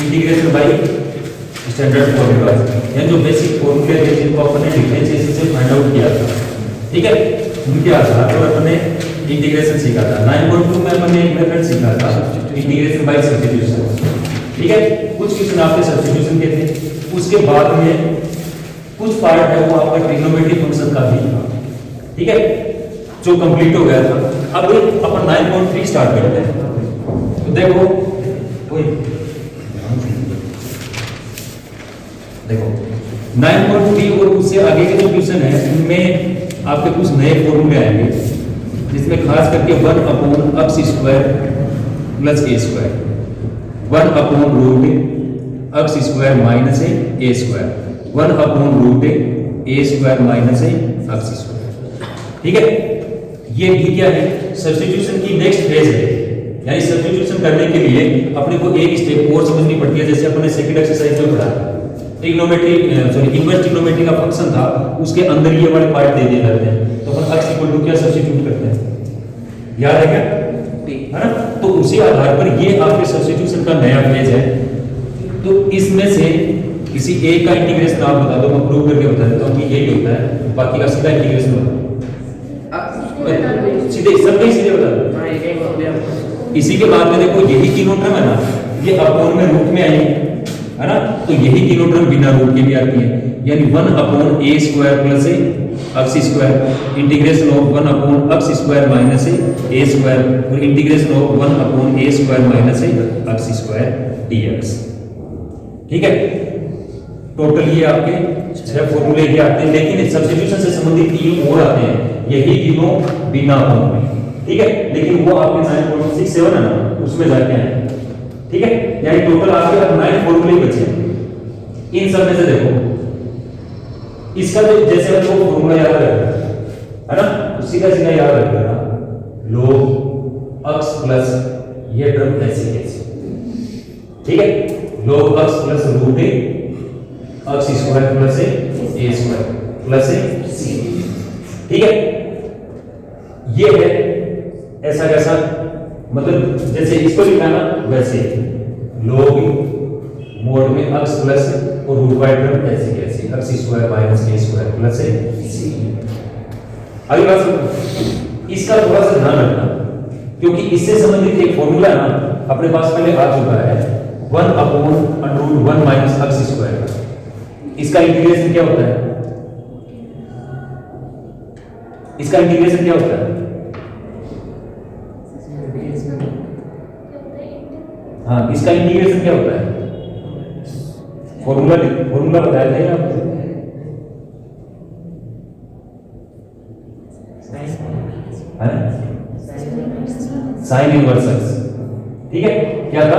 Integration by standard formula, यानी जो basic फॉर्मूले थे जिनको अपन ने डिफरेंशिएशन से फाइंड आउट किया था, ठीक है, उनके आधार पर अपन ने इंटीग्रेशन सीखा था। 9.2 में अपन ने एक मेथड सीखा था इंटीग्रेशन बाय सब्स्टिट्यूशन, ठीक है। कुछ क्वेश्चन आपके सब्स्टिट्यूशन के थे, उसके बाद में कुछ पार्ट है वो आपका ट्रिग्नोमेट्रिक फंक्शन का भी था, ठीक है, जो कंप्लीट हो गया था। अब अपन 9.3 स्टार्ट करते हैं। तो देखो देखो 9.3 और उससे आगे के जो क्वेश्चन है उनमें आपके कुछ नए फॉर्मूले आएंगे, जिसमें खास करके 1/x² plus a², 1/√x² minus a², 1/√a² minus x², ठीक है। ये भी क्या है, सब्स्टिट्यूशन की नेक्स्ट फेज है, यानी सब्स्टिट्यूशन करने के लिए अपने को एक स्टेप और समझनी पड़ती है। जैसे अपने सेकंड एक्सरसाइज में पढ़ा इन्वर्स ट्रिग्नोमेट्री का फंक्शन था, उसके अंदर ये वाले पार्ट दे दिए जाते हैं, तो अपन x इक्वल टू क्या सब्स्टिट्यूट करते हैं, याद है क्या, है ना। तो उसी आधार पर ये आपके सब्स्टिट्यूशन का नया फेज है। तो इसमें से किसी एक का इंटीग्रेशन आप बता दो, मैं प्रूव करके बता देता हूँ कि यही होता है, बाकी का सीधा इंटीग्रेशन होता है, सीधे सबके सीधे बता दो। इसी के बाद में देखो यही तीनों टर्म है ना, ये अपॉन में रूट में आई है ना, तो यही तीनों टर्म बिना रूट के भी आती है, यानी 1/a² plus x² integration of 1/x² minus a² और integration of 1/a² minus x² dx, ठीक है। टोटल ये आपके 6 फॉर्मूले ही आते हैं, लेकिन सब्स्टिट्यूशन से संबंधित 3 और आते हैं, यही तीनों बिना अपॉन में, ठीक है। लेकिन वो आपके 9.67 है ना, उसमें जाके हैं, ठीक है। यानी टोटल आपके 9 फॉर्मूले बचे हैं। इन सब में से देखो इसका जो जैसे वो फॉर्मूला याद रखना है ना, उसी का सीधा याद रखना, log x प्लस ये टर्म ऐसे कैसे, ठीक है, log x plus √x² plus a² plus c, ठीक है। ये है ऐसा कैसा, मतलब जैसे इसको लिखा ना वैसे log मोड में x प्लस और रूट बाय टर्म ऐसे कैसे x² minus a² plus c। अगली बात सुनो, इसका थोड़ा सा ध्यान रखना, क्योंकि इससे संबंधित एक फॉर्मूला ना अपने पास पहले आ चुका है, 1/√1 माइनस x²। इसका इंटीग्रेशन क्या होता है, इसका इंटीग्रेशन क्या होता है, हाँ, इसका इंटीग्रेशन क्या होता है, फॉर्मूला बताया था आपको, साइन इनवर्स x, ठीक है, क्या था,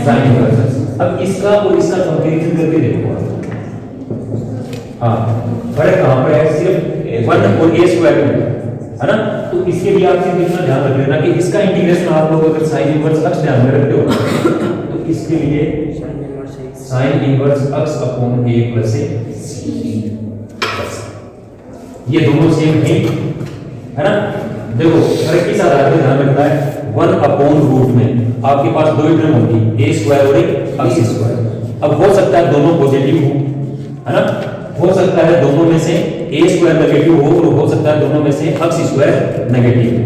साइन इनवर्स x। अब इसका और इसका कंपैरिजन करके देखो, हाँ, फर्क कहां पर है, सिर्फ 1 और a² है ना। तो इसके लिए आप सिर्फ इतना ध्यान रख लेना कि इसका इंटीग्रेशन आप लोग अगर साइन इनवर्स x ध्यान में रखते हो तो इसके लिए sine inverse x upon a plus c, ये दोनों सेम है ना। देखो फर्क किस आधार पर ध्यान रखना है, 1/रूट में आपके पास दो ही टर्म होंगी, a² और x²। अब हो सकता है दोनों पॉजिटिव हो, है ना, हो सकता है दोनों में से a² नेगेटिव हो और हो सकता है दोनों में से x² नेगेटिव हो,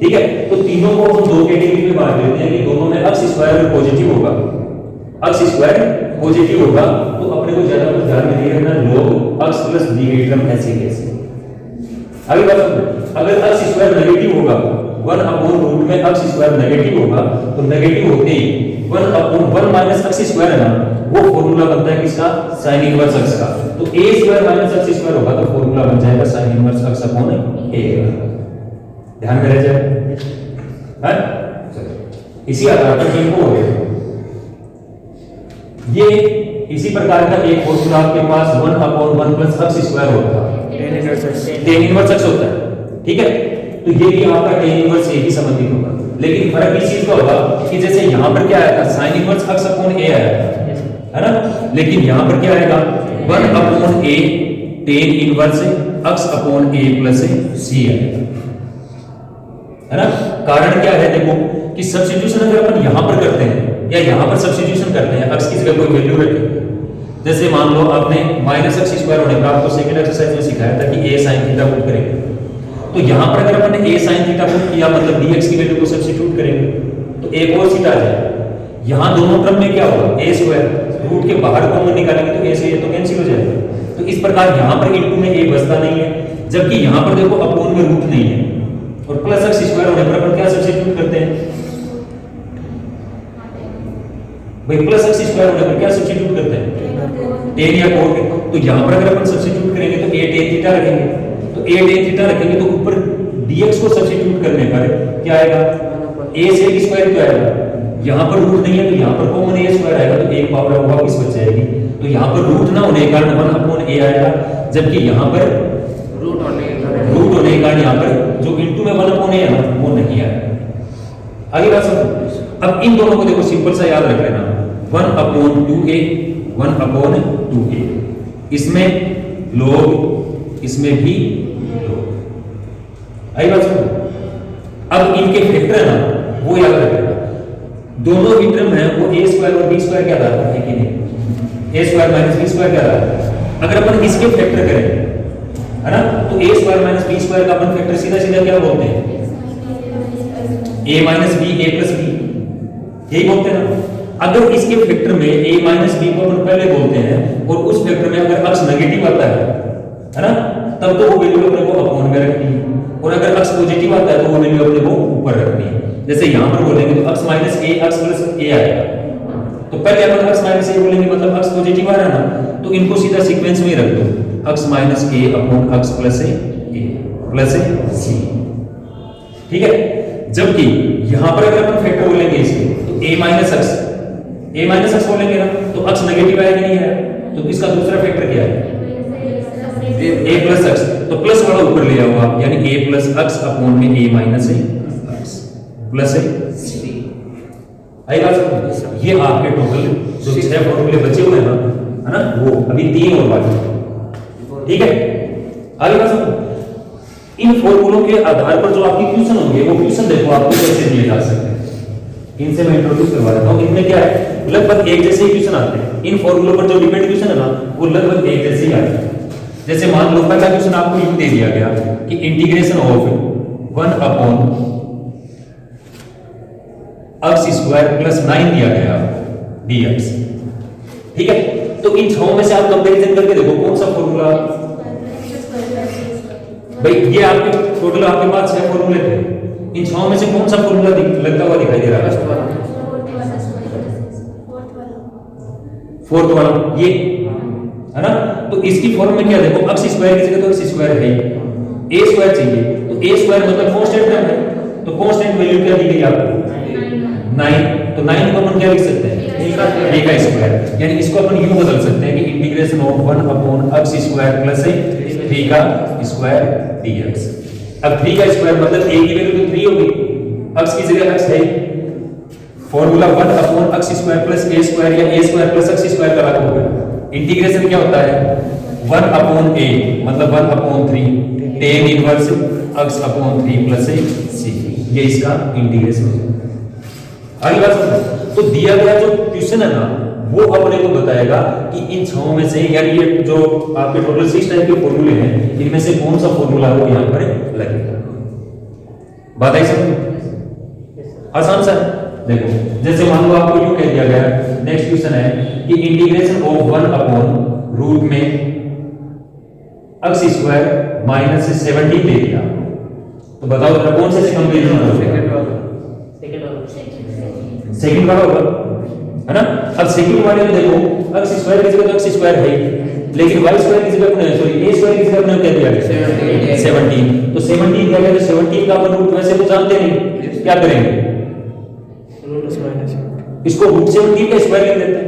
ठीक है। तो तीनों को हम दो कैटेगरी में बांट देते हैं कि दोनों में x² पॉजिटिव होगा, x² पॉजिटिव होगा, तो अपने को ज्यादा कुछ ध्यान में नहीं रखना, log x प्लस दी गई टर्म ऐसे कैसे। अगली बात सुनो, अगर x² नेगेटिव होगा, 1/रूट में x² नेगेटिव होगा, तो नेगेटिव होते ही 1/1 माइनस x² है ना, वो फॉर्मूला बनता है किसका, साइन इनवर्स x का। तो a² माइनस x² होगा तो फॉर्मूला बन जाएगा sine inverse x upon a। ध्यान में रह जाए, है, इसी आधार पर इनको हो गया। ये इसी प्रकार का एक फॉर्मूला आपके पास 1/1 प्लस x² होता है, tan इनवर्स x होता है, ठीक है। तो ये भी आपका tan इनवर्स a ही संबंधित होगा, लेकिन फर्क इस चीज का होगा कि जैसे यहां पर क्या आया था, sine inverse x upon a आया था, है ना, लेकिन यहां पर क्या आएगा, 1/a tan inverse x upon a plus c है ना। कारण क्या है, देखो कि सब्स्टिट्यूशन अगर अपन यहां पर करते हैं या यहाँ पर सब्स्टिट्यूशन करते हैं, x की जगह कोई वैल्यू रखेंगे। जैसे मान लो आपने -x स्क्वायर होने पर आपको सेकंड एक्सरसाइज में सिखाया था कि a sin थीटा पुट करेंगे, तो यहाँ पर अगर अपन ने a sin थीटा पुट किया मतलब dx की वैल्यू को सब्स्टिट्यूट करेंगे तो a cos थीटा आ जाएगा। यहाँ दोनों टर्म में क्या होगा, a स्क्वायर, रूट के बाहर कॉमन निकालेंगे तो a से a तो कैंसिल हो जाएगा। तो इस प्रकार यहाँ पर इनटू में a बचता नहीं है, जबकि यहाँ पर देखो अपॉन में रूट नहीं है और प्लस x स्क्वायर होने पर अपन क्या सब्स्टिट्यूट करते हैं भाई, प्लस x स्क्वायर होने पर क्या सब्स्टिट्यूट करते हैं, tan या cot। तो यहाँ पर अगर अपन सब्स्टिट्यूट करेंगे तो a tan थीटा रखेंगे, तो a tan थीटा रखेंगे तो ऊपर dx को सब्स्टिट्यूट करने पर क्या आएगा, a से स्क्वायर क्या आएगा, यहाँ पर रूट नहीं है तो यहाँ पर कॉमन a स्क्वायर आएगा तो एक पावर वापस बच जाएगी। तो यहाँ पर रूट ना होने के कारण 1 अपॉन a आएगा, जबकि यहाँ पर रूट होने के कारण यहाँ पर जो इनटू में 1 अपॉन a है ना वो नहीं आएगा। आगे बात समझो। अब इन दोनों को देखो सिंपल सा याद रख लेना, 1 अपॉन 2a 1 अपॉन 2a, इसमें log इसमें भी log। आई बात समझो। अब इनके फैक्टर है ना वो याद रख लेना, दोनों ही टर्म है वो a स्क्वायर और b स्क्वायर के आधार पर है कि नहीं, a square minus b square के आधार पर। अगर अपन इसके फैक्टर करें है ना तो a square minus b square का अपन फैक्टर सीधा सीधा क्या बोलते हैं, a minus b a plus b, यही बोलते हैं ना। अगर इसके फैक्टर में a माइनस b को अपन पहले बोलते हैं और उस फैक्टर में अगर x नेगेटिव आता है ना, तब तो वो वैल्यू अपने को अपॉन में रखनी है, और अगर x पॉजिटिव आता है तो वो वैल्यू अपने को ऊपर रखनी है। जैसे यहां पर बोलेंगे तो x minus a x plus a आएगा, तो पहले अपन x माइनस a बोलेंगे मतलब x पॉजिटिव आ रहा है ना, तो इनको सीधा सीक्वेंस में ही रख दो, x minus a upon x plus a plus c, ठीक है। जबकि यहां पर अगर अपन फैक्टर बोलेंगे इसके तो a माइनस x बोलेंगे ना तो x नेगेटिव आएगा नहीं है, तो इसका दूसरा फैक्टर क्या है a प्लस x, तो प्लस वाला ऊपर ले आओ आप, यानी a प्लस x अपॉन में a minus x plus c। आई बात। ये आपके टोटल जो 6 फॉर्मूले बचे हुए हैं ना, है ना, वो अभी 3 और बाकी, ठीक है। आगे बात। इन फॉर्मूलों के आधार पर जो आपकी क्वेश्चन होंगे वो क्वेश्चन देखो आपको कैसे दिए जा सकते हैं, इनसे मैं इंट्रोड्यूस करवा देता हूं। इनमें क्या है, लगभग एक जैसे ही क्वेश्चन आते हैं। इन फॉर्मूलों पर जो डिपेंड क्वेश्चन है ना वो लगभग एक जैसे ही आते हैं। जैसे मान लो पहला क्वेश्चन आपको यूं दे दिया गया कि integration of 1 upon x square plus 9 दिया गया dx, ठीक है। तो इन 6 में से आप कंपैरिजन करके देखो कौन सा फॉर्मूला, भाई ये आपके टोटल आपके पास 6 फॉर्मूले थे, इन 6 में से कौन सा फॉर्मूला लगता हुआ दिखाई दे रहा है, फोर्थ वाला ये, है ना। तो इसकी फॉर्म में क्या देखो, x स्क्वायर की जगह तो x स्क्वायर है, a स्क्वायर चाहिए, तो a स्क्वायर मतलब कांस्टेंट टर्म है, तो कांस्टेंट वैल्यू क्या दी गई आपको 9, तो 9 को अपन क्या लिख सकते हैं a का स्क्वायर, यानी इसको अपन यूं बदल सकते हैं कि integration of 1 upon x square plus 3 का स्क्वायर dx। अब 3 का स्क्वायर मतलब a की वैल्यू तो 3 होगी, x की जगह x है, formula 1 upon x square plus a square या a square plus x square का लागू होगा। इंटीग्रेशन क्या होता है 1 अपॉन a मतलब 1 upon 3 tan inverse x upon 3 plus c, ये इसका इंटीग्रेशन है। आगे बात समझो। तो दिया गया जो क्वेश्चन है ना वो अपने को बताएगा कि इन 6 में से, यानी ये जो आपके टोटल 6 टाइप के फॉर्मूले हैं, इनमें से कौन सा फॉर्मूला वो यहां पर लगेगा। बात आई समझ, आसान सा देखो। जैसे मान लो आपको यूं कह दिया गया, नेक्स्ट क्वेश्चन है कि इंटीग्रेशन ऑफ 1 अपॉन रूट में x स्क्वायर माइनस 70 दे दिया, तो बताओ जरा कौन से कंपैरिजन होगा, सेकंड वाला होगा, है ना। अब सेकंड वाले में देखो x स्क्वायर की जगह तो x स्क्वायर है, लेकिन y स्क्वायर की जगह अपने सॉरी a स्क्वायर की जगह अपने क्या दिया गया 17, तो 17 दिया गया, तो 17 का अपन रूट वैसे तो जानते नहीं, क्या करेंगे इसको रूट 17 का स्क्वायर लिख देते हैं।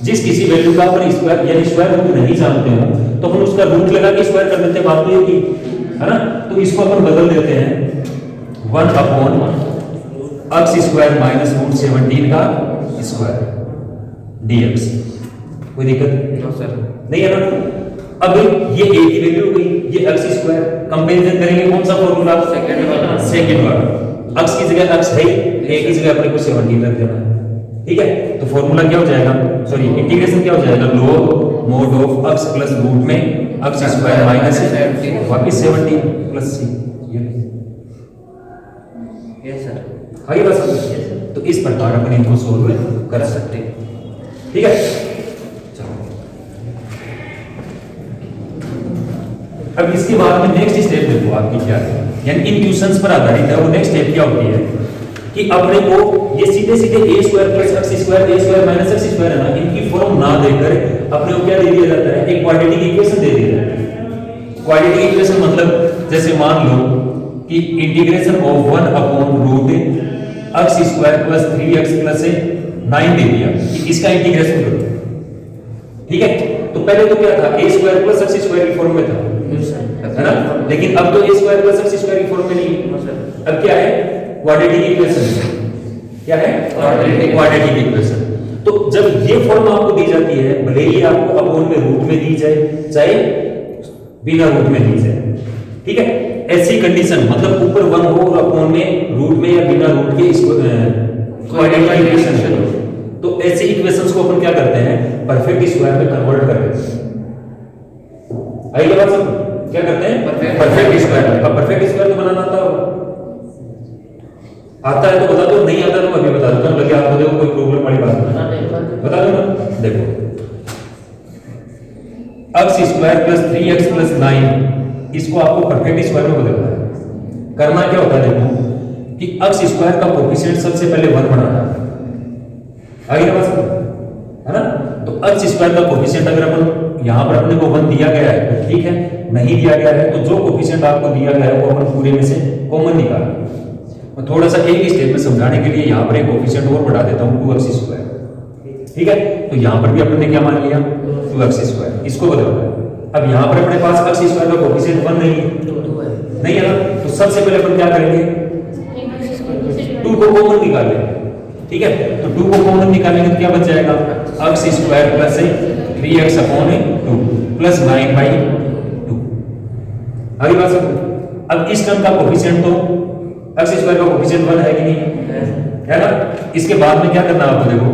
जिस किसी वैल्यू का अपन स्क्वायर यानी स्क्वायर रूट नहीं जानते हो तो अपन उसका रूट लगा के स्क्वायर कर देते हैं, बात तो ये की, है ना। तो इसको अपन बदल देते हैं 1 upon x square minus root 17 का स्क्वायर dx। कोई दिक्कत नहीं है ना। अब ये a की वैल्यू हो गई, ये x स्क्वायर, कंपैरिजन करेंगे कौन सा फॉर्मूला सेकंड वाला, x की जगह x है, a की जगह अपने को 17 रख देना है, ठीक है, तो फॉर्मूला क्या हो जाएगा, सॉरी इंटीग्रेशन क्या हो जाएगा, log mod of x plus root में x स्क्वायर माइनस वापिस 17 प्लस c। Yes sir. आगे बस तो इस प्रकार अपन इनको सोल्व कर सकते हैं। ठीक है, चलो अब इसके बाद में नेक्स्ट स्टेप देखो आपकी क्या है, यानी इन क्वेश्चंस पर आधारित है। वो नेक्स्ट स्टेप क्या होती है कि अपने को ये सीधे सीधे a square plus x square a square minus x square है ना, इनकी फॉर्म ना देकर अपने को क्या दे दिया जाता है, एक क्वाड्रेटिक इक्वेशन दे दिया जाता है। क्वाड्रेटिक इक्वेशन मतलब जैसे मान लो कि integration of 1 upon root x square plus 3x plus 9 दे दिया कि इसका इंटीग्रेशन करो। ठीक है, तो पहले तो क्या था, a square plus x square की फॉर्म में था, है ना, लेकिन अब तो a square plus x square की फॉर्म में नहीं, अब क्या है, क्वाड्रेटिक इक्वेशन। क्या है, क्वाड्रेटिक इक्वेशन। तो जब ये फॉर्म आपको दी जाती है, भले ही आपको अपॉन में रूट में दी जाए चाहे बिना रूट में दी जाए, ठीक है, ऐसी कंडीशन मतलब ऊपर 1 हो और अपॉन में रूट में या बिना रूट के इसको क्वाड्रेटिक इक्वेशन हो, तो ऐसे इक्वेशंस को अपन क्या करते हैं, परफेक्ट स्क्वायर में कन्वर्ट कर देते हैं। आइए बात समझ, क्या करते हैं, परफेक्ट स्क्वायर में। अब परफेक्ट स्क्वायर तो बनाना आता है तो बता दो, नहीं आता तो अभी बता दूंगा, लगे आपको देखो कोई प्रॉब्लम वाली बात नहीं, बता दो ना। देखो x square plus 3x plus 9 इसको आपको परफेक्ट स्क्वायर में बदलना है। करना क्या होता है, देखो कि x स्क्वायर का कोएफिशिएंट सबसे पहले 1 बनाना है, आगे बात है ना। तो x स्क्वायर का कोएफिशिएंट अगर अपन यहां पर अपने को 1 दिया गया है तो ठीक है, नहीं दिया गया है तो जो कोएफिशिएंट आपको दिया गया है वो अपन पूरे में से कॉमन निकालें। थोड़ा सा एक ही स्टेप में समझाने के लिए यहां पर एक कोएफिशिएंट और बढ़ा देता हूं 2x स्क्वायर। ठीक है, तो यहां पर भी अपन ने क्या मान लिया, 2x स्क्वायर, इसको बदलना है। अब यहां पर अपने पास x स्क्वायर का कोएफिशिएंट 1 नहीं है ना, तो सबसे पहले अपन क्या करेंगे, 2 को कॉमन निकालेंगे। ठीक है, तो 2 को कॉमन निकालेंगे तो क्या बच जाएगा, x square plus 3x upon 2 plus 9/2। आगे बात समझो। अब इस टर्म का कोएफिशिएंट तो x स्क्वायर का कोएफिशिएंट 1 है कि नहीं, है ना। इसके बाद में क्या करना है आपको, देखो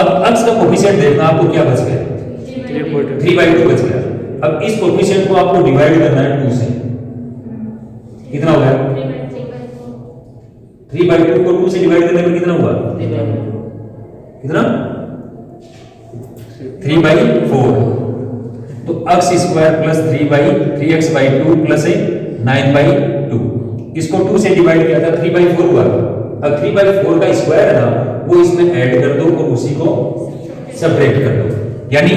अब x का कोएफिशिएंट देखना, आपको क्या बच गया, 3/2 बच गया। अब इस कोएफिशिएंट को आपको डिवाइड करना है 2 से, कितना हो गया, 3/2 को 2 से डिवाइड करने पर कितना हुआ, कितना, 3/4। तो x square plus 3x/2 plus 9/2, इसको 2 से डिवाइड किया था, 3/4 हुआ। अब 3/4 का स्क्वायर है ना, वो इसमें ऐड कर दो और उसी को सब्ट्रैक्ट कर दो, यानी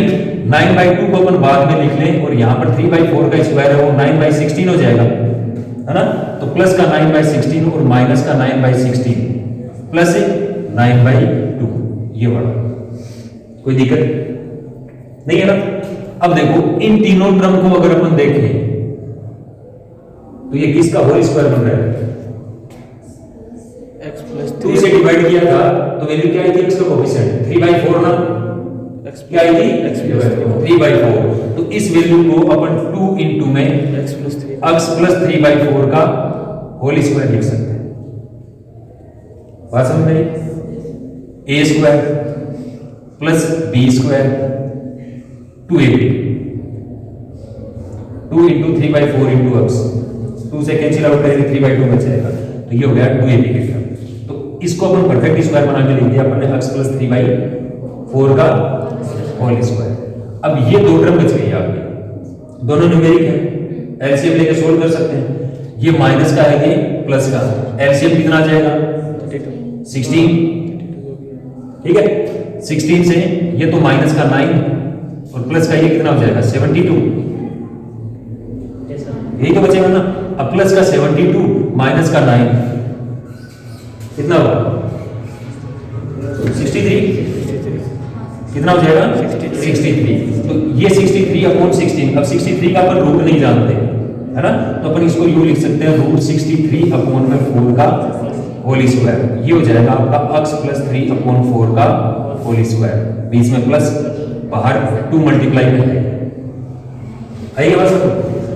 9/2 को अपन बाद में लिख लें और यहां पर 3/4 का स्क्वायर है वो 9/16 हो जाएगा, है ना। तो प्लस का 9/16 और माइनस का 9/16 प्लस 9/2, ये वाला, कोई दिक्कत नहीं है ना। अब देखो इन तीनों टर्म को अगर अपन देखें तो ये किसका होल स्क्वायर बन रहा है, x प्लस 2 से डिवाइड किया था तो वैल्यू क्या आई थी, x का कोएफिशिएंट 3/4 ना, क्या आई थी, x प्लस 3/4। तो इस वैल्यू को अपन 2 into में x प्लस 3/4 का होल स्क्वायर लिख सकते हैं। बात समझ में, a square plus b square 2ab, 2 into 3/4 into x, 2 से कैंसिल आउट करेंगे 3/2 बच जाएगा, तो ये हो गया 2ab के टर्म। तो इसको अपन परफेक्ट स्क्वायर बना के लिख दिया अपन ने, x प्लस 3/4 का होल स्क्वायर। अब ये दो टर्म बच गई आपकी, दोनों न्यूमेरिक है, एलसीएम लेके सोल्व कर सकते हैं। ये माइनस का है, ये प्लस का, एलसीएम कितना आ जाएगा, 16। ठीक है, 16 से ये तो माइनस का 9 और प्लस का ये कितना हो जाएगा, 72, यही तो बचेगा ना। अब प्लस का 72 माइनस का 9 कितना होगा, 63, कितना हो जाएगा, 63। तो ये 63 अपॉन 16, अब 63 का अपन रूट नहीं जानते, है ना, तो अपन इसको यूं लिख सकते हैं, रूट 63 अपॉन में 4 का होल स्क्वायर। ये हो जाएगा आपका x प्लस 3 अपॉन 4 का होल स्क्वायर, बीच में प्लस, बाहर 2 मल्टीप्लाई में है। आइए बस,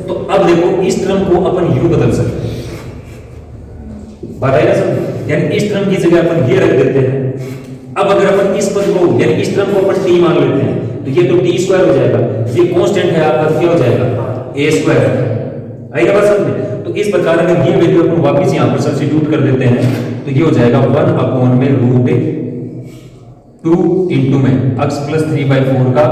तो अब देखो इस टर्म को अपन यूं बदल सकते हैं, बात है ना सब, यानी इस टर्म की जगह अपन ये रख देते हैं अब अगर अपन इस पद को यानी इस टर्म को अपन टी मान लेते हैं तो ये तो टी स्क्वायर हो जाएगा, ये कांस्टेंट है आपका, क्या हो जाएगा ए स्क्वायर। आएगा बात समझ में? तो इस प्रकार अगर ये वैल्यू अपन वापस यहां पर सब्स्टिट्यूट कर देते हैं तो ये हो जाएगा 1 अपॉन में रूट 2 इंटू में x प्लस 3/4 का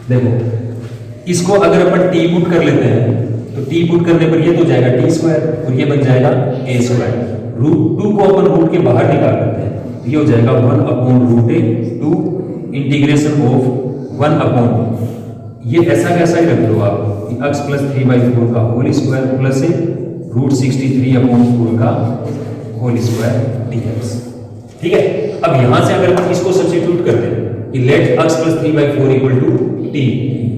देखो इसको अगर अपन टी पुट कर लेते हैं तो टी पुट करने पर ये तो जाएगा टी स्क्वायर और ये बन जाएगा ए स्क्वायर। रूट 2 को अपन रूट के बाहर निकाल लेते हैं तो ये हो जाएगा 1 upon root 2 integration of 1 upon ये ऐसा कैसा ही रख दो आप कि x प्लस 3/4 का whole square plus root 63 upon 4 का होल स्क्वायर dx। ठीक है, अब यहां से अगर हम इसको सब्स्टिट्यूट कर दें कि let x plus 3/4 equal to t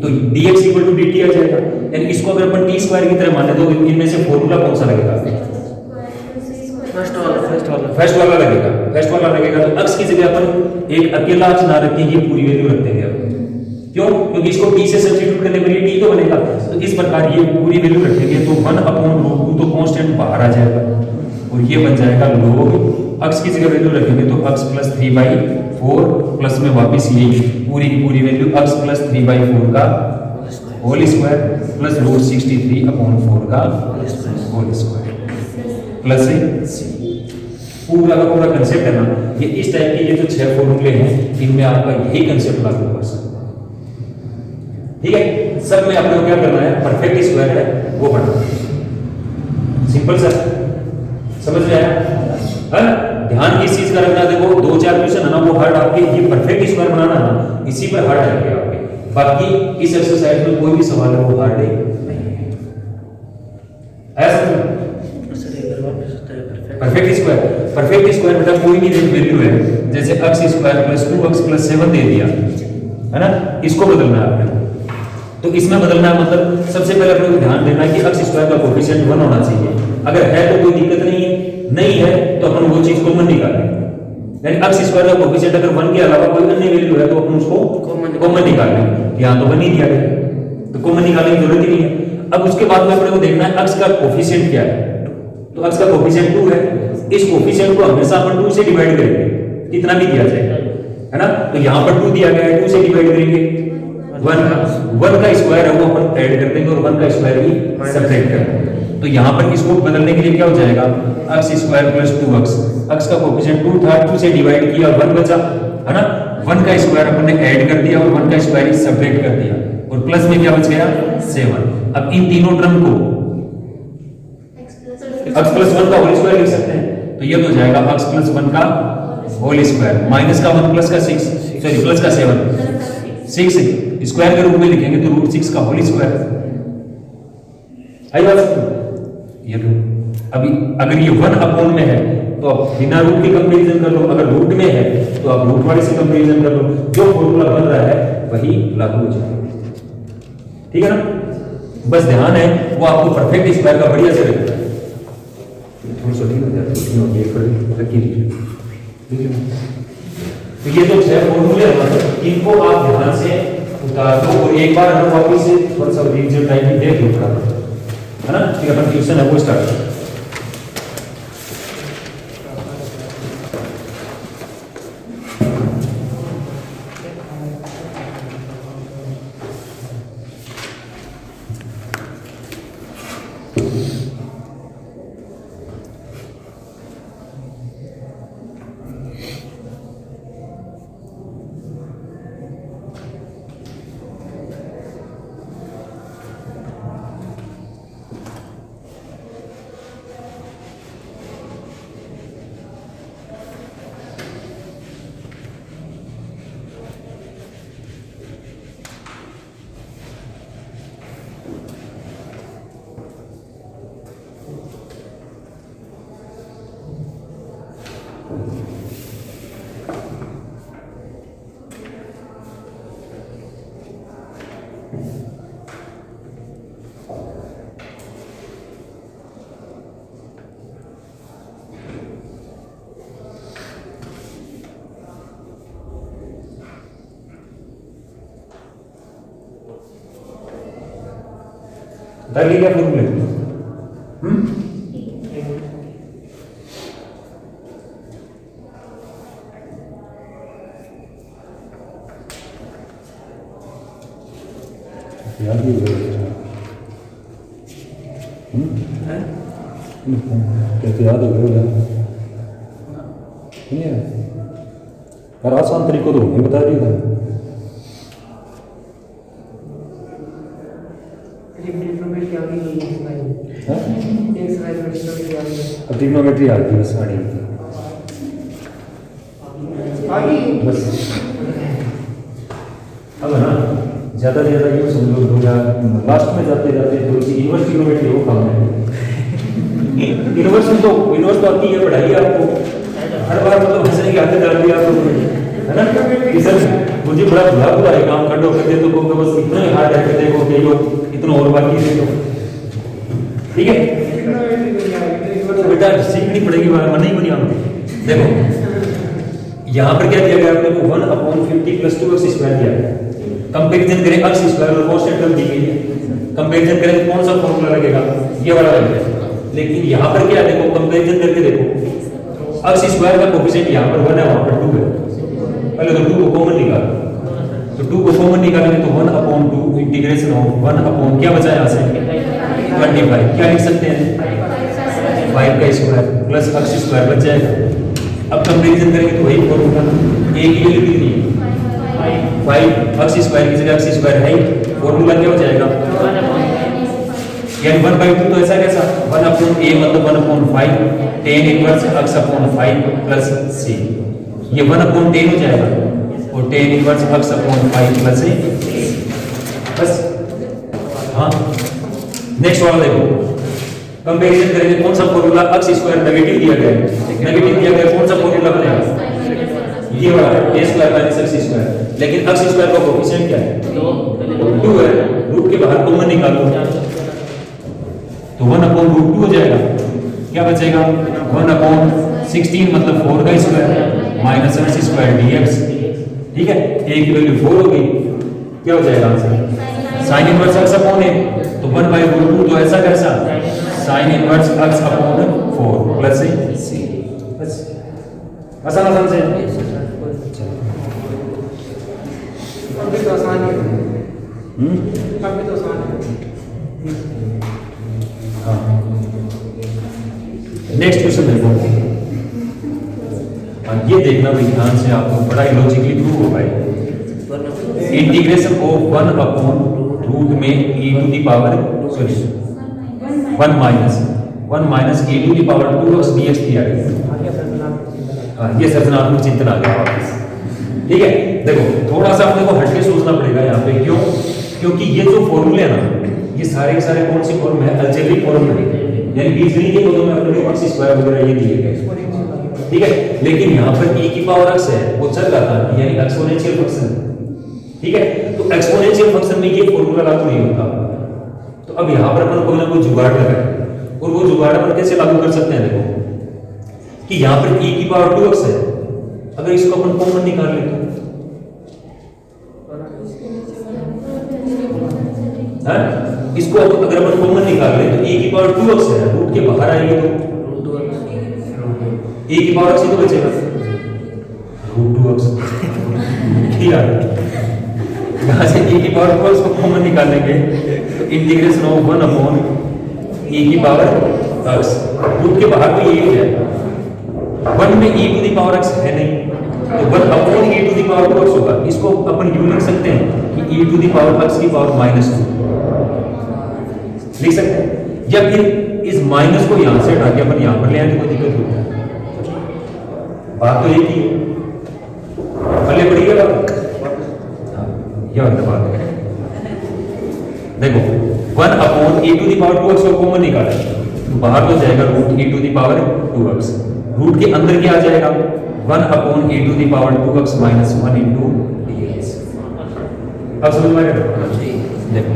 तो dx इक्वल टू dt आ जाएगा। यानी इसको अगर अपन t स्क्वायर की तरह माने तो इनमें से फॉर्मूला कौन सा लगेगा? फर्स्ट वाला लगेगा। फर्स्ट वाला लगेगा तो x की जगह अपन एक अकेला x ना रख के ये पूरी वैल्यू रख देंगे। क्यों? क्योंकि इसको t से सब्स्टिट्यूट करने पर ये t तो बनेगा, तो इस प्रकार ये पूरी वैल्यू रखेंगे तो 1 अपॉन रूट 2 तो कांस्टेंट बाहर आ जाएगा और ये बन जाएगा log x की जगह वैल्यू रखेंगे तो x प्लस 3/4 प्लस में वापस ये पूरी की पूरी वैल्यू x प्लस 3/4 का whole square plus root 63 upon 4 का होल स्क्वायर प्लस पूरा का पूरा कंसेप्ट है ना ये इस टाइप के ये जो 6 फॉर्मूले हैं इनमें आपका यही कंसेप्ट लागू कर सकते हैं। ठीक है, सब में आपको क्या करना है, परफेक्ट स्क्वायर है वो बनाना। सिंपल सर, समझ में आया? है ना? ध्यान किस चीज का रखना, देखो 2-4 क्वेश्चन है ना वो हार्ड आपके ये परफेक्ट स्क्वायर बनाना है ना इसी पर हार्ड है आपके, बाकी इस एक्सरसाइज में कोई भी सवाल है वो हार्ड नहीं है। ऐसा परफेक्ट स्क्वायर बेटा कोई भी वैल्यू है जैसे x square plus 2x plus 7 दे दिया है ना, इसको बदलना है आपने। तो इसमें बदलना है मतलब सबसे पहले आपको ध्यान देना है कि x स्क्वायर का कोएफिशिएंट 1 होना चाहिए। अगर है तो कोई दिक्कत नहीं है, नहीं है तो अपन वो चीज कॉमन निकालेंगे। यानी x स्क्वायर का कोएफिशिएंट अगर 1 के अलावा कोई अन्य वैल्यू है तो अपन उसको कॉमन निकाल लेंगे। यहां तो 1 ही दिया गया तो कॉमन निकालने की जरूरत ही नहीं है। अब उसके बाद में अपने को देखना है x का कोएफिशिएंट क्या है, तो x का कोएफिशिएंट 2 है। इस कोएफिशिएंट को हमेशा अपन 2 से डिवाइड करेंगे, कितना भी दिया जाए है ना। तो यहां पर 2 दिया गया है, 2 से डिवाइड करेंगे 1 का स्क्वायर है वो अपन ऐड कर देंगे और 1 का स्क्वायर ही सब्ट्रैक्ट कर देंगे। तो यहां पर इसको बदलने के लिए क्या हो जाएगा, x square plus 2x, x का कोएफिशिएंट 2 था, 2 से डिवाइड किया और 1 बचा है ना। 1 का स्क्वायर अपन ने ऐड कर दिया और 1 का स्क्वायर ही सब्ट्रैक्ट कर दिया और प्लस में क्या बच गया 7। अब इन तीनों टर्म को x प्लस 1 का होल स्क्वायर लिख सकते हैं तो ये हो जाएगा x प्लस 1 का होल स्क्वायर माइनस का 1 प्लस का 6 सॉरी प्लस का 6 स्क्वायर के रूप में लिखेंगे तो रूट 6 का होल स्क्वायर। आई बात? ये लो अभी अगर ये 1 अपॉन में है तो आप बिना रूट के कंपैरिजन कर लो, अगर रूट में है तो आप रूट वाले से कंपैरिजन कर लो, जो फॉर्मूला बन रहा है वही लागू हो जाएगा। ठीक है ना, बस ध्यान है वो आपको परफेक्ट स्क्वायर का बढ़िया से रखना है। थोड़ी सी ठीक हो जाती है, होती है थोड़ी रखी लीजिए। तो ये तो 6 फॉर्मूले हैं, इनको आप ध्यान से उतार दो और एक बार हम वापस से थोड़ा सा रिवीजन टाइम भी देख लो है ना। फिर अपन ट्यूशन है वो स्टार्ट करें। कर लिया फॉर्मूले? याद ही कैसे याद हो गया यार आसान तरीकों तो मैं बता दिया था। अब ट्रिग्नोमेट्री आ गई बस आड़ी बस। अब है ना ज़्यादा से ज़्यादा यूँ समझ लो या लास्ट में जाते जाते थोड़ी सी इन्वर्स ट्रिग्नोमेट्री हो काम है। इन्वर्स तो आती है पढ़ाई आपको हर बार मतलब हंसने की आदत डाल दी आपको है ना कि सर मुझे बड़ा बुरा है काम कर दो करते तो बस इतना ही हार्ड है देखो कि जो इतना और बाकी है तो ठीक है तो बेटा सीखनी पड़ेगी मन नहीं बनी आपको। देखो यहाँ पर क्या दिया गया आपने को 1/50 + 2x² दिया गया। कंपैरिजन करें x² और कांस्टेंट टर्म दी गई है। कंपैरिजन करें तो कौन सा फॉर्मूला लगेगा? ये वाला लगेगा। लेकिन यहाँ पर क्या देखो कंपैरिजन करके देखो x² का कोएफिशिएंट यहाँ पर 1 है वहाँ पर 2 है। पहले तो 2 को कॉमन निकालो तो 2 को कॉमन निकालेंगे तो 1/2 इंटीग्रेशन ऑफ 1 क्या बचा यहाँ से 25 क्या लिख सकते हैं 5 का स्क्वायर प्लस x² बच जाएगा। अब कंपैरिजन करेंगे तो वही फॉर्मूला a की वैल्यू कितनी है 5 x² की जगह x² है फॉर्मूला क्या हो जाएगा यानी 1/2 तो ऐसा कैसा 1/a मतलब 1/5 tan inverse x/5 plus c ये 1/10 हो जाएगा और tan inverse x/5 plus c बस। हाँ नेक्स्ट वाला देखो कंपैरिजन करेंगे कौन सा फॉर्मूला x² नेगेटिव दिया गया है नेगेटिव दिया गया कौन सा फॉर्मूला बनेगा ये वाला है a² - x²। लेकिन x² का कोएफिशिएंट क्या है 2 है रूट के बाहर कॉमन निकालो तो 1/√2 हो जाएगा। क्या बचेगा 1/16 मतलब 4 का स्क्वायर माइनस x² dx ठीक है a की वैल्यू 4 हो गई। क्या हो जाएगा आंसर sin इनवर्स x/a तो 1/√2 तो ऐसा कैसा sin inverse x/4 plus c बस आसान से अभी तो आसान है अभी तो आसान है। नेक्स्ट क्वेश्चन देखो ये देखना भाई ध्यान से आपको बड़ा लॉजिकली प्रूव हो पाएगा। इंटीग्रेशन ऑफ 1/रूट में e टू द पावर 1 माइनस e to the power 2x dx दिया गया। ये सर्जनात्मक चिंतन आ गया वापस ठीक है। देखो थोड़ा सा अपने को हटके सोचना पड़ेगा यहाँ पे क्यों क्योंकि ये जो फॉर्मूले है ना ये सारे के सारे कौन सी फॉर्म है अलजेब्रिक फॉर्म है यानी बीजगणित के पदों में अपने को x² वगैरह ये दिए गए ठीक है। लेकिन यहाँ पर e की पावर x है वो चल रहा था यानी एक्सपोनेंशियल फंक्शन ठीक है। तो एक्सपोनेंशियल फंक्शन में ये फॉर्मूला लागू नहीं होता। तो अब यहाँ पर अपन कोई ना कोई जुगाड़ लगाए और वो जुगाड़ अपन कैसे लागू कर सकते हैं देखो कि यहाँ पर e की पावर 2x है अगर इसको अपन कॉमन निकाल ले तो इसको अगर अपन कॉमन निकाल ले तो e की पावर 2x है रूट के बाहर आएगी तो e की पावर x ही तो बचेगा √2x ठीक है। यहाँ से e की पावर 2x को कॉमन निकालेंगे तो इंटीग्रेशन ऑफ 1/e की पावर x रूट के बाहर तो ये हो जाएगा 1 में e to the power x है नहीं तो 1/e to the power 2x होगा। इसको अपन यूं लिख सकते हैं कि e to the power x की पावर -2 लिख सकते हैं या फिर इस माइनस को यहां से हटा के अपन यहां पर ले आए तो कोई दिक्कत नहीं है। बात तो एक ही है पहले पड़ी है बात यह बात है। देखो 1/e to the power 2x को कॉमन निकाला तो बाहर तो जाएगा √e to the power 2x root के अंदर क्या आ जाएगा 1/e to the power 2x - 1 dx। अब समझ में आया देखो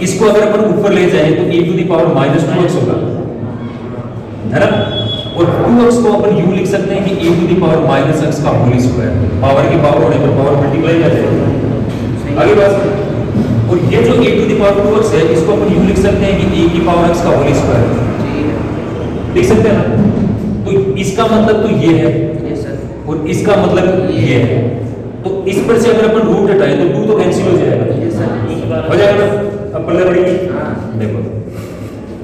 इसको अगर अपन ऊपर ले जाएं तो e to the power -2x होगा है ना और 2x को अपन यूं लिख सकते हैं कि e to the power -x का होल स्क्वायर पावर की पावर होने पर पावर मल्टीप्लाई कर जाएगी आगे बात। और ये जो e to the power 2x है, इसको अपन यूं लिख सकते हैं कि a की पावर x का होल स्क्वायर लिख सकते हैं ना। तो इसका मतलब तो ये है और इसका मतलब ये है। तो इस पर से अगर अपन रूट हटाएं तो 2 तो कैंसिल हो जाएगा, हो जाएगा ना। अब पल्ले पड़ेगी, देखो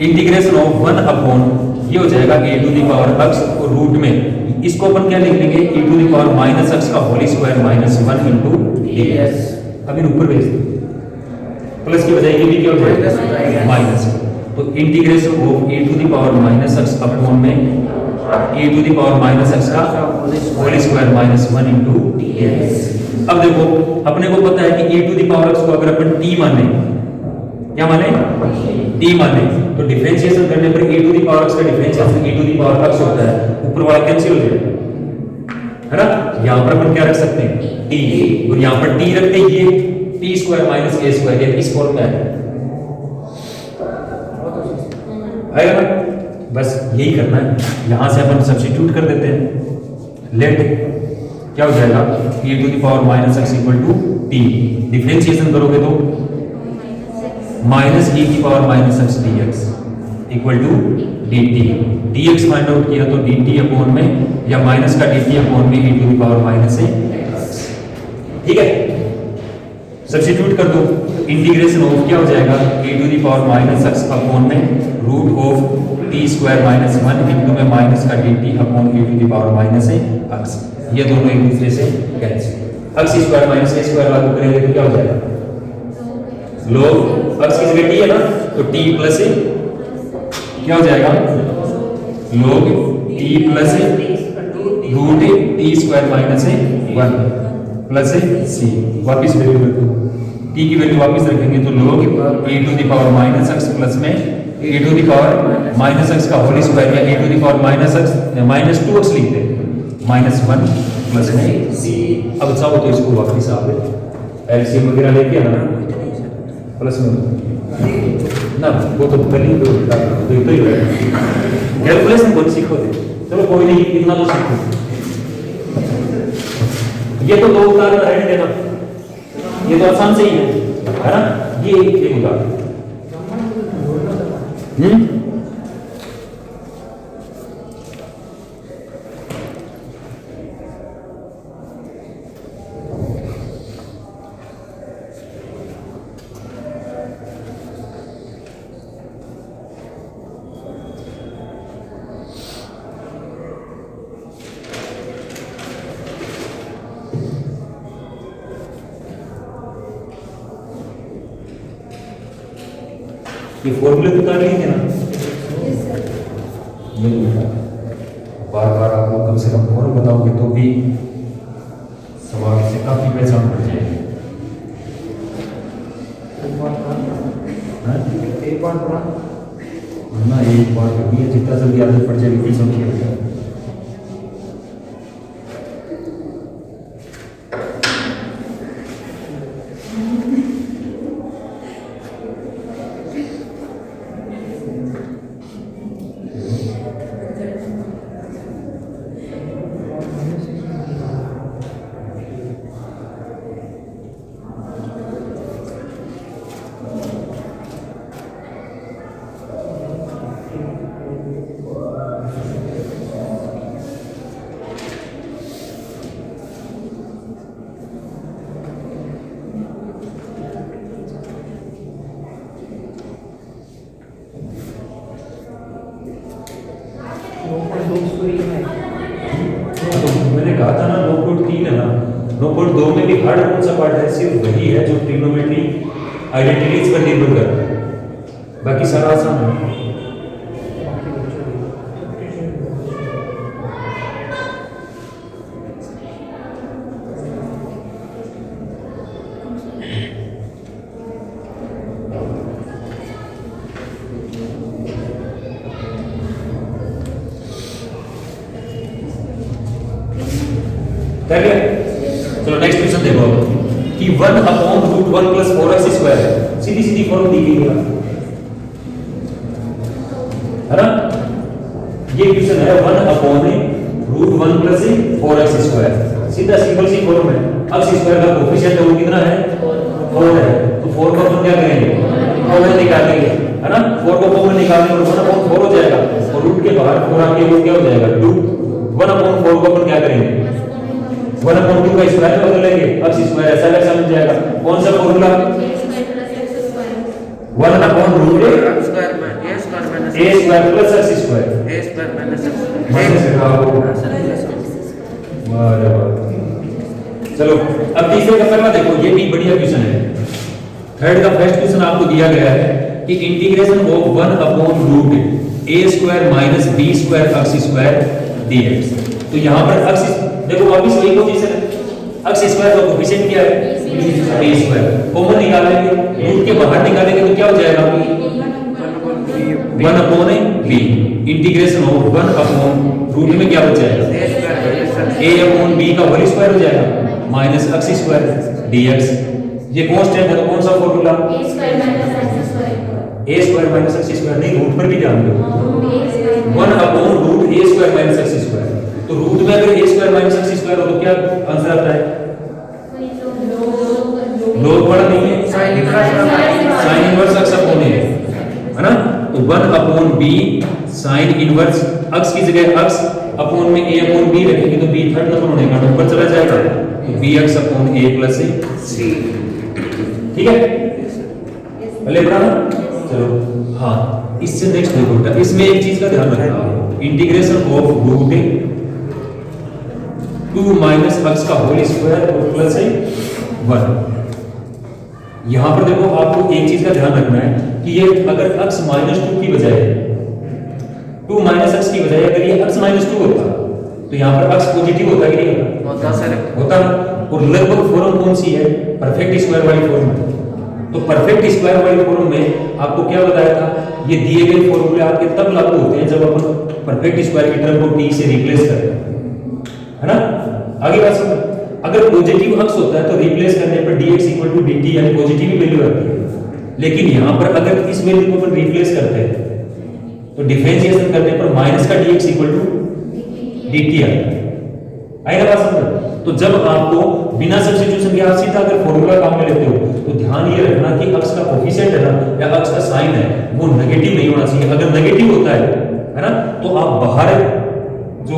इंटीग्रेशन ऑफ 1 अपॉन ये हो जाएगा a to the power x और रूट में इसको अपन क्या लिख लेंगे e to the power minus x का whole square minus 1 into ds। अब इन ऊपर भेज दो, प्लस की बजाय ये भी क्या हो जाएगा माइनस। तो integration of a to the power minus x upon में e to the power minus x का whole square minus 1 into ds। अब देखो अपने को पता है कि e to the power x को अगर अपन t माने, क्या माने t माने, तो डिफरेंशिएशन करने पर e to the power x का differentiation e to the power x होता है, ऊपर वाला कैंसिल हो जाएगा, है ना। यहां पर अपन क्या रख सकते हैं t, और यहां पर t रखते हैं ये t square minus a square, ये इस फॉर्म में है, आएगा ना। बस यही करना है, यहां से अपन सब्स्टिट्यूट कर देते हैं। लेट क्या हो जाएगा e to the power minus x equal to t, differentiation करोगे तो माइनस e की power minus x dx equal to dt। dx find out किया तो dt अपॉन में या माइनस का dt अपॉन में e to the power minus x, ठीक है। सब्स्टिट्यूट कर दो, इंटीग्रेशन ऑफ क्या हो जाएगा e to the power minus x upon में root of t square minus 1 into में माइनस का dt upon e to the power minus x। ये दोनों एक दूसरे से cancel, x square minus a square लागू करेंगे तो क्या हो जाएगा log x की जगह t है ना, तो t प्लस a क्या हो जाएगा log t plus a root t square minus 1 plus c। वापस वैल्यू रख दो, t की वैल्यू वापस रखेंगे तो log e to the power minus x plus में e to the power minus x का होल स्क्वायर या e to the power minus x minus 2x लिख दे माइनस 1 प्लस में c। अब चाहो तो इसको वापस आप एलसीएम वगैरह लेके आना प्लस में ना, वो तो कल ही तो ही रहेगा। कैलकुलेशन कौन सीखो दे, चलो कोई नहीं, इतना तो सीखो। ये तो दो उदाहरण रहने देना, ये तो आसान से ही है ना। ये एक उदाहरण ये फॉर्मूले बता लेंगे ना, बार बार आपको कम से कम और बताओगे तो भी सवाल से काफी पहचान बढ़ जाएगी। एक बार ना, एक बार भी जितना जल्दी आदत पड़ जाएगी फिर समझिए। मैंने कहा था ना 9.3 है ना, 9.2 में भी हार्ड कौन सा पार्ट है, सिर्फ वही है जो ट्रिग्नोमेट्री आइडेंटिटीज पर निर्भर करता है, बाकी सारा आसान है। चलो नेक्स्ट क्वेश्चन देखो कि 1 upon root 1 plus 4x square है, सीधी सीधी फॉर्म दी गई है ना। ये क्वेश्चन है 1 upon root 1 plus 4x square, सीधा सिंपल सी फॉर्म है। अब x स्क्वायर का कोएफिशिएंट है वो कितना है 4 है, तो 4 को अपन क्या करेंगे 4 आपके रूट क्या हो जाएगा 2। 1/4 को अपन क्या करेंगे 1/2 का स्क्वायर में बदलेंगे, अब स्क्वायर ऐसा वैसा मिल जाएगा। कौन सा formula 1/√a square plus x square चलो अब तीसरे का पहला देखो, ये भी बढ़िया क्वेश्चन है। थर्ड का फर्स्ट क्वेश्चन आपको दिया गया है कि integration of 1/√a square minus b square x square dx। तो यहां पर x देखो वापस वही पोजीशन है, x स्क्वायर का कोएफिशिएंट क्या है b स्क्वायर, कॉमन निकालेंगे, रूट के बाहर निकालेंगे तो क्या हो जाएगा 1/b इंटीग्रेशन ऑफ 1/रूट में क्या बच जाएगा a/b का होल स्क्वायर हो जाएगा माइनस x स्क्वायर dx। ये कांस्टेंट है तो कौन सा formula a square minus x square, नहीं रूट पर भी ध्यान दो 1/रूट a square minus x square. तो रूट में अगर a square minus x square हो तो क्या आंसर आता है लोग बड़ा नहीं है sine inverse x upon a है ना। तो 1/b साइन इनवर्स x की जगह x अपॉन में a/b रखेंगे तो b थर्ड नंबर होने का ऊपर चला जाएगा तो bx upon a plus c। ठीक है पहले पढ़ा ना। चलो हाँ इससे नेक्स्ट देखो, इसमें एक चीज का ध्यान रखना, integration of root 2 minus x का होल स्क्वायर प्लस 1। यहां पर देखो आपको एक चीज का ध्यान रखना है कि ये अगर x -2 की बजाय 2 माइनस x की बजाय अगर ये x -2 होता तो यहां पर x पॉजिटिव होता कि नहीं होता और लगभग फॉर्म कौन सी है परफेक्ट स्क्वायर वाली फॉर्म। तो परफेक्ट स्क्वायर वाली फॉर्म में आपको क्या बताया था, ये दिए गए फॉर्मूले आपके तब लागू होते हैं जब अपन परफेक्ट स्क्वायर की टर्म को t से रिप्लेस करते हैं, है ना। आगे बात समझ, अगर पॉजिटिव x होता है तो रिप्लेस करने पर dx dt यानी पॉजिटिव वैल्यू आती है, लेकिन यहां पर अगर इस वैल्यू को अपन रिप्लेस करते हैं तो डिफरेंशिएशन करने पर माइनस का dx dt आता है। आएगा बात समझ। तो जब आपको बिना सब्स्टिट्यूशन के आप सीधा अगर फॉर्मूला काम में लेते हो तो ध्यान ये रखना कि x का कोएफिशिएंट है ना या x का साइन है वो नेगेटिव नहीं होना चाहिए। अगर नेगेटिव होता है ना तो आप बाहर जो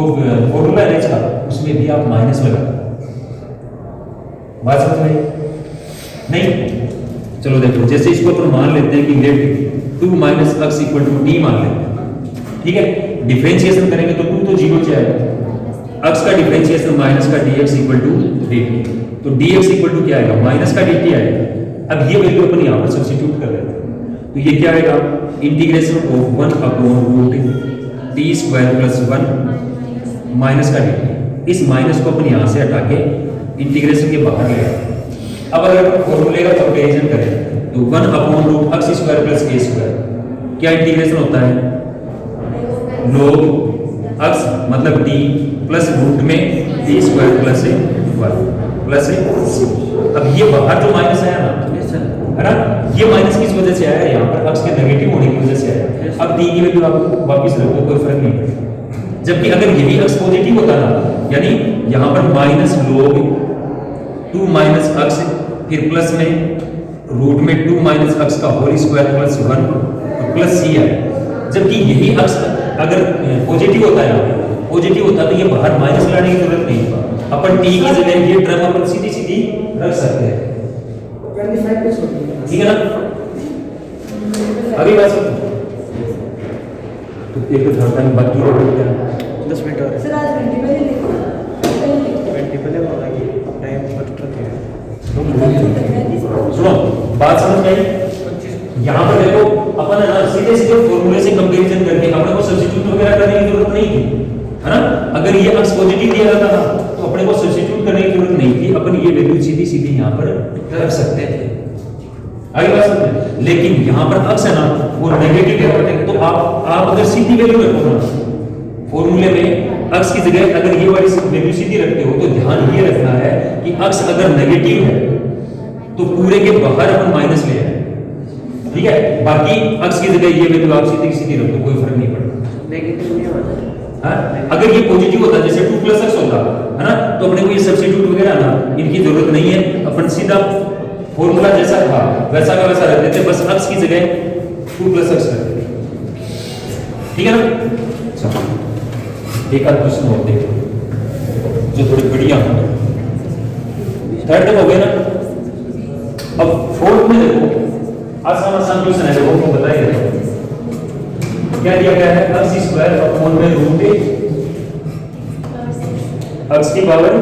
फॉर्मूला है इसका उसमें भी आप माइनस लगा। बात समझ में नहीं। चलो देखो जैसे इसको अपन मान लेते हैं कि let 2 minus x equal to d मान लेते हैं, ठीक है। डिफरेंशिएशन करेंगे तो 2 तो 0 जाएगा, x का डिफरेंशिएशन माइनस का dx इक्वल टू dt, तो dx इक्वल टू क्या आएगा माइनस का dt आएगा। अब ये वैल्यू अपन यहां पर सब्स्टिट्यूट कर लेते हैं तो ये क्या आएगा integration of 1/√t square plus 1 minus का dt। इस माइनस को अपन यहां से हटा के इंटीग्रेशन के बाहर ले आए। अब अगर अपन फॉर्मूले का कंपैरिजन करें तो 1/√x square plus a square क्या इंटीग्रेशन होता है log x मतलब t प्लस रूट में t स्क्वायर प्लस 1 प्लस अब ये बाहर जो माइनस आया ना है ना, ये माइनस किस वजह से आया, यहाँ पर x के नेगेटिव होने की वजह से आया। अब t की वैल्यू आप वापस रखो कोई फर्क नहीं पड़ेगा, जबकि अगर यही x पॉजिटिव होता ना यानी यहाँ पर माइनस log 2 माइनस x फिर प्लस में रूट में 2 माइनस x का whole square plus 1 plus c है, जबकि यही x अगर पॉजिटिव होता है पॉजिटिव होता तो ये बाहर माइनस लाने की जरूरत नहीं, अपन t की जगह ये टर्म अपन सीधी सीधी रख सकते हैं, ठीक है ना। अभी बात सुनो तो एक तो धरता है बाकी और क्या 10 मिनट और सर आज 20 पहले होगा कि टाइम एक्स्ट्रा है। सुनो बात समझ में आई। यहाँ पर देखो अपन है ना सीधे सीधे फॉर्मूले से कंपैरिजन करके अपने को सब्स्टिट्यूट वगैरह करने की जरूरत नहीं थी, है ना। अगर ये x पॉजिटिव दिया जाता था तो अपने को सब्स्टिट्यूट करने की जरूरत नहीं थी, अपन ये वैल्यू सीधी सीधी यहाँ पर रख सकते थे। आगे बात समझ, लेकिन यहाँ पर x है ना वो नेगेटिव है तो आप अगर सीधी वैल्यू रखो ना फॉर्मूले में x की जगह अगर ये वाली वैल्यू सीधी रखते हो तो ध्यान ये रखना है कि x अगर नेगेटिव है तो पूरे के बाहर अपन माइनस ले आए, ठीक है। बाकी x की जगह ये वैल्यू आप सीधी सीधी रखो कोई फर्क नहीं पड़ता, नेगेटिव नहीं होता। हां अगर ये पॉजिटिव होता जैसे 2 + x होता है ना तो अपने को ये सब्स्टिट्यूट वगैरह ना इनकी जरूरत नहीं है, अपन सीधा फॉर्मूला जैसा था वैसा का वैसा रख देते, बस x की जगह 2 + x रख देते, ठीक है ना। एक आध क्वेश्चन और देखो जो थोड़ी बढ़िया हो। थर्ड तक हो गया ना। अब फोर्थ में देखो आसान आसान क्वेश्चन है, देखो मैं बता ही देता हूं। क्या दिया गया है, x स्क्वायर अपॉन में रूट x की पावर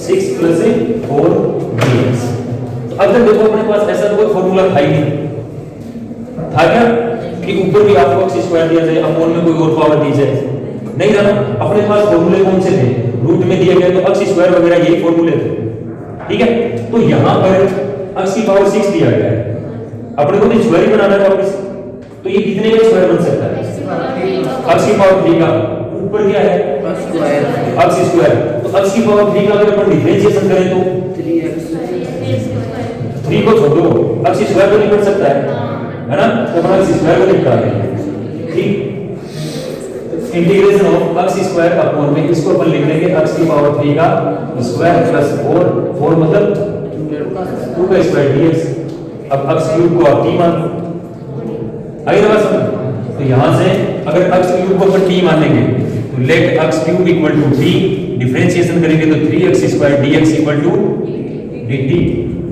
6 प्लस 4 dx। तो अब तक देखो अपने पास ऐसा कोई फॉर्मूला था ही नहीं, था क्या कि ऊपर भी आपको x स्क्वायर दिया जाए अपॉन में कोई और पावर दी जाए, नहीं था ना। अपने पास फॉर्मूले कौन से थे, रूट में दिया गया तो x स्क्वायर वगैरह यही फॉर्मूले थे, ठीक है। तो यहां पर x की पावर 6 दिया गया है, अपने को स्क्वायर बनाना है वापस, तो ये कितने का स्क्वायर बन सकता है, x की पावर 3 का, ऊपर क्या है x स्क्वायर, तो x की पावर 3 का अगर अपन डिफरेंशिएशन करें तो 3 को छोड़ दो, x स्क्वायर तो नहीं बन सकता है ना, तो अपन x स्क्वायर को निकाल देंगे, ठीक। Integration of x square upon में इसको अपन लिख लेंगे x की पावर 3 का स्क्वायर प्लस 4 मतलब 2 का स्क्वायर dx। अब x क्यूब को आप t मान लो, आगे ना समझ। तो यहां से अगर x क्यूब को अपन t मानेंगे तो let x cube equal to t, differentiation करेंगे तो 3x square dx equal to dt।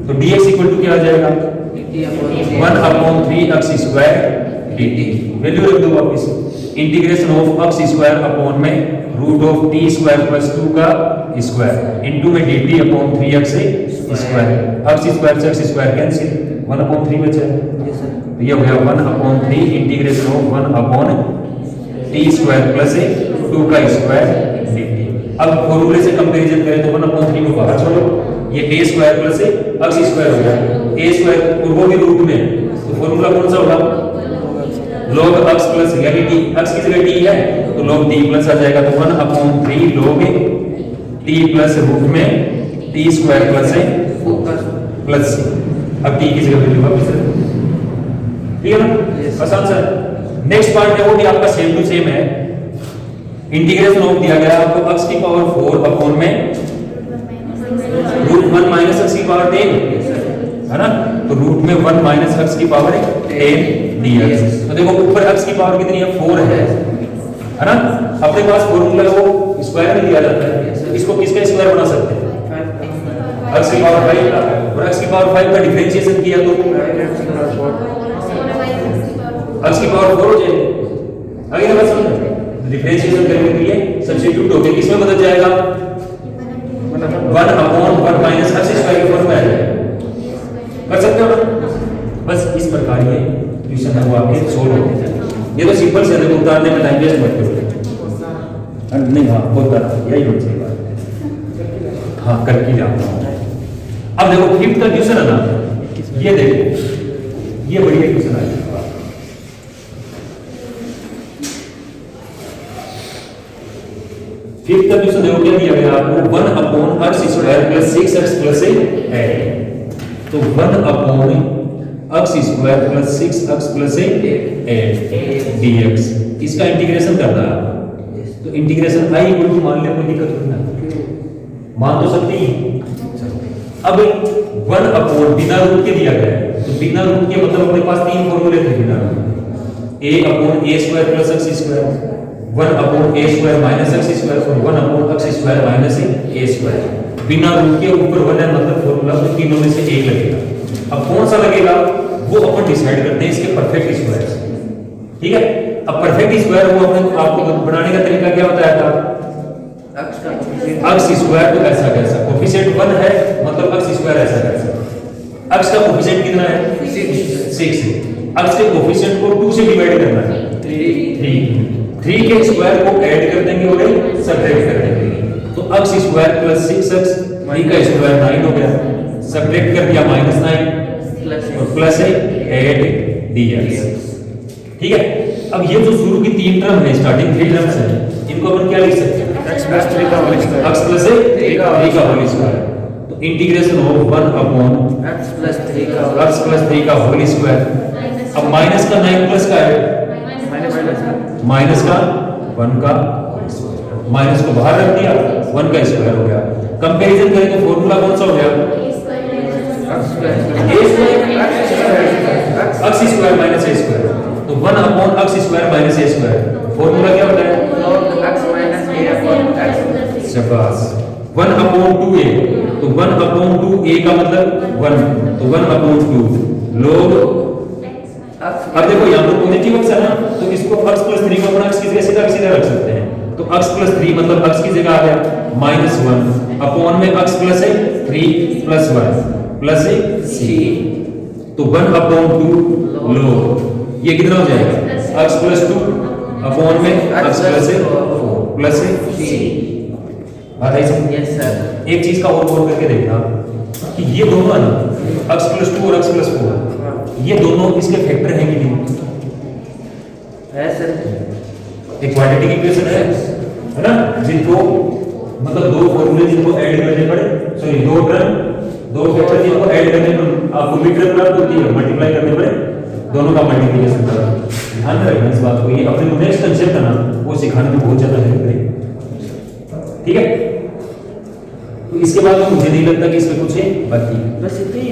तो dx इक्वल टू क्या आ जाएगा, 1 upon 3x square dt। Value रख दो वापस, integration of x square upon में root of t square plus 2 का स्क्वायर इनटू में dt upon 3x square. x square से x स्क्वायर कैंसिल, 1 अपॉन 3 बचा है, तो ये हो गया 1 upon 3 integration of 1 upon t square plus 2 का स्क्वायर dt। अब फॉर्मूले से कंपैरिजन करें तो 1 अपॉन 3 को बाहर छोड़ो, ये a square plus x square हो गया, a स्क्वायर पूर्व के रूट में, तो फॉर्मूला कौन सा होगा, log x प्लस यानी t, x की जगह t है तो log t प्लस आ जाएगा, तो 1 upon 3 log t plus root में t स्क्वायर प्लस अब t की जगह वैल्यू वापस रख, ठीक है ना, आसान सा। नेक्स्ट पार्ट है वो भी आपका सेम टू सेम है, इंटीग्रेशन ऑफ दिया गया आपको x की पावर 4 अपॉन में रूट 1 माइनस x की पावर 10 है ना, तो रूट में 1 माइनस x की पावर 10 dx। तो देखो ऊपर x की पावर कितनी है, 4 है ना, अपने पास फॉर्मूला वो स्क्वायर में दिया जाता है, तो इसको किसका स्क्वायर बना सकते हैं, x की पावर 5 का, और x की पावर 5 का डिफरेंशिएशन किया तो x की पावर 4 हो जाएगी। आगे ना बस डिफरेंशिएशन करने के लिए सब्स्टिट्यूट होके किसमें बदल जाएगा, 1 अपॉन 1 माइनस x स्क्वायर की फॉर्म में आ जाएगा, कर सकते हो ना। बस इस प्रकार ये क्वेश्चन है वो आपके सोल्व होते हैं। ये तो सिंपल से है, उतारने में टाइम वेस्ट मत करो, नहीं हाँ होता यही होनी चाहिए बात, हाँ करके जाता हूँ। अब देखो फिफ्थ का क्वेश्चन है ना, ये देखो ये बढ़िया क्वेश्चन है। फिफ्थ का क्वेश्चन देखो क्या दिया गया आपको, 1 upon x square plus 6x plus 8, तो 1 upon x square plus 6x plus 8 dx, इसका इंटीग्रेशन करना है, तो इंटीग्रेशन i इक्वल टू मान ले, कोई दिक्कत नहीं है, मान तो सकती है। अब 1 अपॉन बिना रूट के दिया गया है, तो बिना रूट के मतलब अपने पास 3 फॉर्मूले थे बिना root, a upon a square plus x square, 1 upon a square minus x square और 1 upon x square minus a square. बिना रूट के ऊपर 1 है मतलब फॉर्मूला तो तीनों में से एक लगेगा। अब कौन सा लगेगा वो अपन डिसाइड करते हैं इसके परफेक्ट स्क्वायर से, ठीक है। अब परफेक्ट स्क्वायर वो अपने आपको बनाने का तरीका क्या बताया था, x स्क्वायर तो ऐसा कैसा, कोफिशिएंट 1 है मतलब x स्क्वायर ऐसा कैसा, x का कोफिशिएंट कितना है 6 है, x के कोफिशिएंट को 2 से डिवाइड करना है 3 के स्क्वायर को ऐड कर देंगे और सबट्रैक्ट कर देंगे, तो x स्क्वायर प्लस 6x 3 का स्क्वायर 9 हो गया, सबट्रैक्ट कर दिया -9 और प्लस 8 dx, ठीक है। अब ये जो शुरू की 3 टर्म है, स्टार्टिंग 3 टर्म्स है, इनको अपन क्या लिख सकते हैं, x प्लस 3 का होल स्क्वायर, तो integration of 1 upon x plus 3 का होल स्क्वायर। अब माइनस का 9 प्लस का है माइनस का 1 का माइनस को बाहर रख दिया, 1 का स्क्वायर हो गया। कंपैरिजन करें तो फॉर्मूला कौन सा हो गया, x square minus a square, तो 1 upon x square minus a square, formula क्या होता है, log x माइनस a शाबाश 1/2a तो 1/2a का मतलब 1 तो 1/2 log अब देखो यहाँ पर पॉजिटिव अक्स है ना तो इसको x + 3 को अपना x की जगह सीधा रख सकते हैं तो x + 3 मतलब x की जगह आ गया -1 अपॉन में x प्लस है 3 + 1 प्लस है c तो 1/2 log ये कितना हो जाएगा x + 2 अपॉन में x प्लस है 4 प्लस है c बात है समझ यस सर एक चीज का और गौर करके देखना कि ये दोनों है ना x + 2 और x + 4 ये दोनों इसके फैक्टर हैं कि नहीं है सर एक क्वाड्रेटिक इक्वेशन है ना जिनको मतलब दो फॉर्मूले जिनको ऐड करने पड़े सॉरी दो टर्म दो फैक्टर जिनको ऐड करने पर आपको मिड टर्म प्राप्त होती है मल्टीप्लाई करने पड़े दोनों का मल्टीप्लिकेशन करो ध्यान में रखना इस बात को ये अपने नेक्स्ट कांसेप्ट है ना वो सिखाने में बहुत ज्यादा हेल्प करेगा ठीक है तो इसके बाद मुझे नहीं लगता कि इसमें कुछ है बाकी बस इतनी